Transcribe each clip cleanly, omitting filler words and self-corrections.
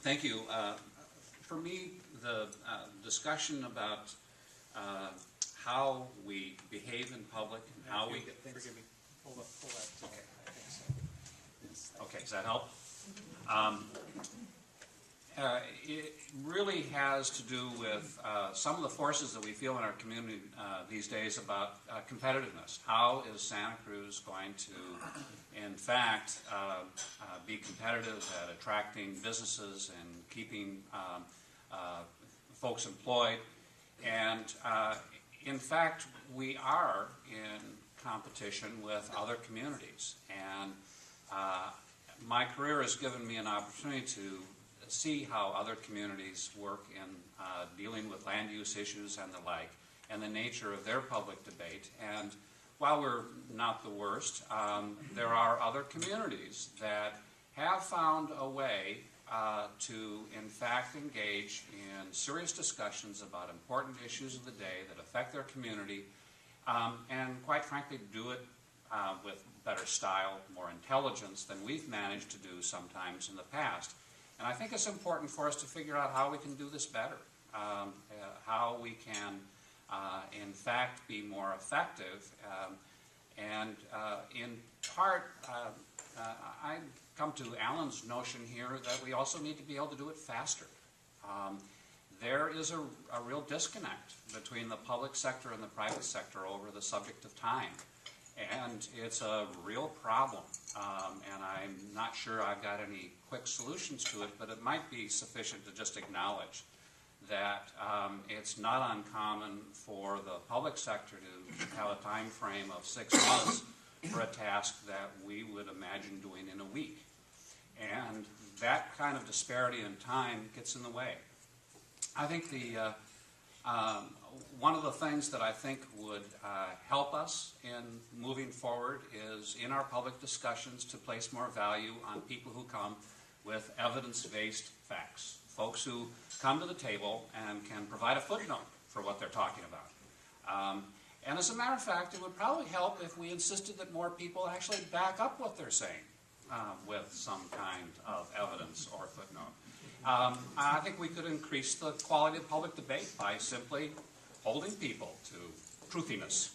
Thank you. For me, the discussion about how we behave in public and how we... Forgive me. Hold that. Okay. I think so. Okay, does that help? It really has to do with some of the forces that we feel in our community these days about competitiveness. How is Santa Cruz going to, in fact, be competitive at attracting businesses and keeping folks employed? And in fact, we are in competition with other communities. And my career has given me an opportunity to see how other communities work in dealing with land use issues and the like, and the nature of their public debate. And while we're not the worst, there are other communities that have found a way to, in fact, engage in serious discussions about important issues of the day that affect their community, and quite frankly, do it with better style, more intelligence than we've managed to do sometimes in the past. And I think it's important for us to figure out how we can do this better, how we can, in fact, be more effective. And in part, I come to Alan's notion here that we also need to be able to do it faster. There is a real disconnect between the public sector and the private sector over the subject of time. And it's a real problem, and I'm not sure I've got any quick solutions to it, but it might be sufficient to just acknowledge that it's not uncommon for the public sector to have a time frame of 6 months for a task that we would imagine doing in a week. And that kind of disparity in time gets in the way. I think one of the things that I think would help us in moving forward is in our public discussions to place more value on people who come with evidence-based facts, folks who come to the table and can provide a footnote for what they're talking about. And as a matter of fact, it would probably help if we insisted that more people actually back up what they're saying with some kind of evidence or footnote. I think we could increase the quality of public debate by simply holding people to truthiness.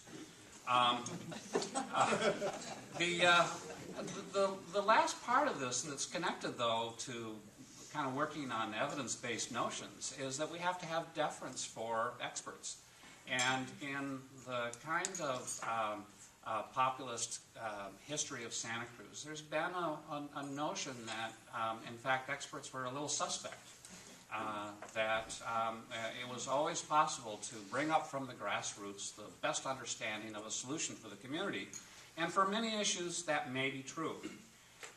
The last part of this that's connected, though, to kind of working on evidence-based notions is that we have to have deference for experts. And in the kind of populist history of Santa Cruz, there's been a notion that, in fact, experts were a little suspect. That it was always possible to bring up from the grassroots the best understanding of a solution for the community. And for many issues, that may be true.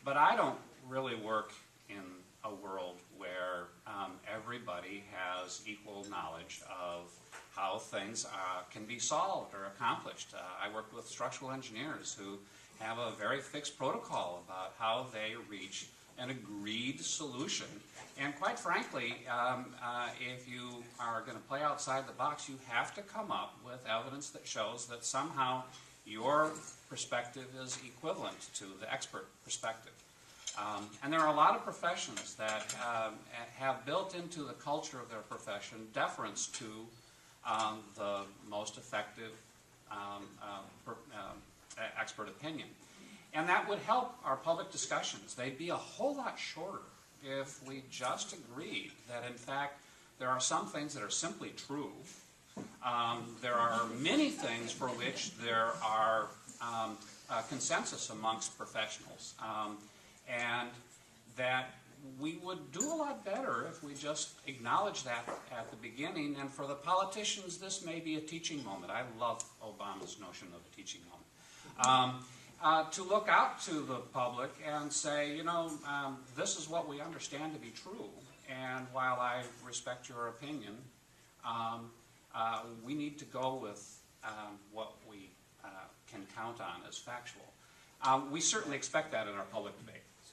But I don't really work in a world where everybody has equal knowledge of how things can be solved or accomplished. I work with structural engineers who have a very fixed protocol about how they reach an agreed solution. And quite frankly, if you are going to play outside the box, you have to come up with evidence that shows that somehow your perspective is equivalent to the expert perspective. And there are a lot of professions that have built into the culture of their profession deference to the most effective expert opinion. And that would help our public discussions. They'd be a whole lot shorter if we just agreed that, in fact, there are some things that are simply true. There are many things for which there are consensus amongst professionals. And that we would do a lot better if we just acknowledge that at the beginning. And for the politicians, this may be a teaching moment. I love Obama's notion of a teaching moment. To look out to the public and say, you know, this is what we understand to be true. And while I respect your opinion, we need to go with what we can count on as factual. We certainly expect that in our public debate.